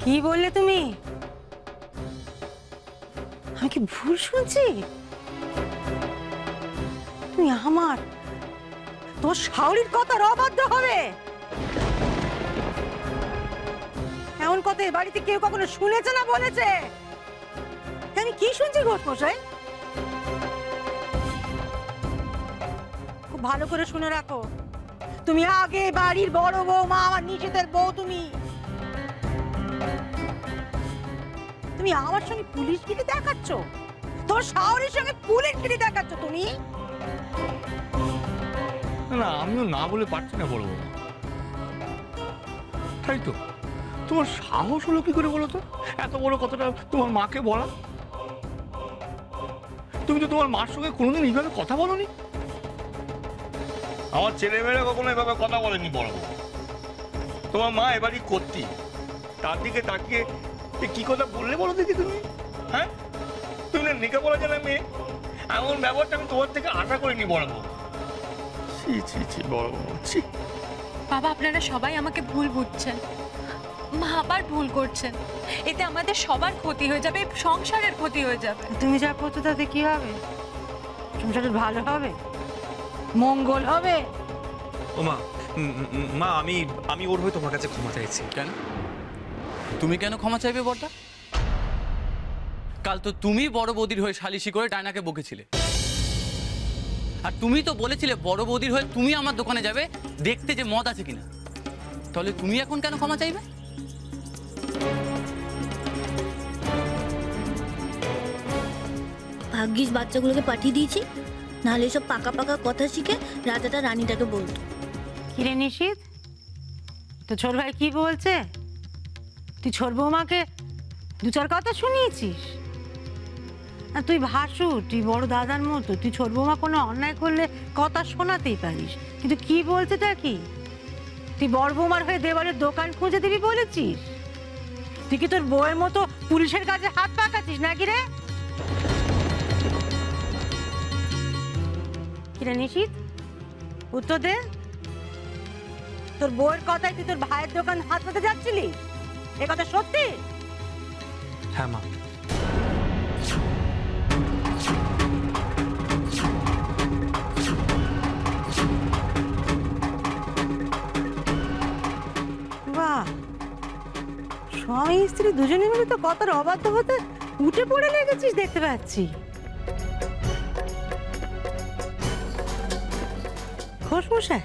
কি বললে তুমি? আমি কি ভুল শুনছি? তুমি আমার তোর শাওরির কথার অবাধ্য হবে? এমন কথা এ বাড়িতে কেউ কখনো শুনেছে না বলেছে? আমি কি শুনছি ঘোষমশাই? খুব ভালো করে শুনে রাখো, তুমি আগে বাড়ির বড় বৌমা, আমার নিষেধের বউ। তুমি আমার সঙ্গে পুলিশগিরি দেখাচ্ছ, তোমার শাওরির সঙ্গে পুলিশগিরি দেখাচ্ছ তুমি। না, আমিও না বলে পারছি না বড় বৌমা। তাই তো, তোমার সাহস হলো কি করে বলো তো এত বড় কথাটা তোমার মাকে বলা? তুমি তো তোমার মার সঙ্গে কোনোদিন এইভাবে কথা বলোনি। আমার ছেলেমেয়েরা কখনো এভাবে কথা বলেনি বড় বৌমা। তোমার মা এবারই করতি, তার দিকে তাকিয়ে কি কথা বললে বলো দেখি তুমি? হ্যাঁ, তুমি না নিকা বলা জানা মেয়ে, এমন ব্যবহারটা আমি তোমার থেকে আশা করিনি বড় বৌমা। ছি ছি ছি বড় বৌমা, ছি। বাবা, আপনারা সবাই আমাকে ভুল বুঝছেন, মা আবার ভুল করছেন। এতে আমাদের সবার ক্ষতি হয়ে যাবে, সংসারের ক্ষতি হয়ে যাবে। তুমি যা করছো তাতে কি হবে? সংসারের ভালো হবে, মঙ্গল হবে। ও মা, মা আমি ওর হয়ে তোমার কাছে ক্ষমা চাইছি। কেন? তুমি কেন ক্ষমা চাইবে বড়দা? কাল তো তুমি বড় বৌদির হয়ে সালিশি করে ডায়নাকে বকেছিলে, আর তুমি তো বলেছিলে বড় বৌদির হয়ে তুমি আমার দোকানে যাবে দেখতে যে মদ আছে কিনা। তাহলে তুমি এখন কেন ক্ষমা চাইবে? ভাগ্যিস বাচ্চাগুলোকে পাঠিয়ে দিয়েছি, নাহলে এসব পাকা পাকা কথা শিখে রাজাটা রানীটাকে বলতো। কিরে নিশিত, তো ছোট ভাই কি বলছে? তুই ছোট বৌমাকে দু চার কথা শুনিয়েছিস? আর তুই ভাসু, তুই বড় দাদার মতো, তুই ছোট বৌমা কোনো অন্যায় করলে কথা শোনাতেই পারিস, কিন্তু কি বলছেটা কি? তুই বড় বৌমার হয়ে দেওয়ালের দোকান খুঁজে দিবি বলেছিস? তুই কি তোর বউয়ের মতো পুলিশের কাছে হাত পাকাচ্ছিস নাকি রে? কিরে নিশিত, উত্তর দে। তোর বউয়ের কথায় তুই তোর ভাইয়ের দোকান হাত পেতে যাচ্ছিলি? এ কথা সত্যি? হ্যাঁ মা। বাহ, স্বামী স্ত্রী দুজনে মিলে তো কথার অবাধ্য হতে উঠে পড়ে লেগেছিস দেখতে পাচ্ছি। ঘোষমশাই,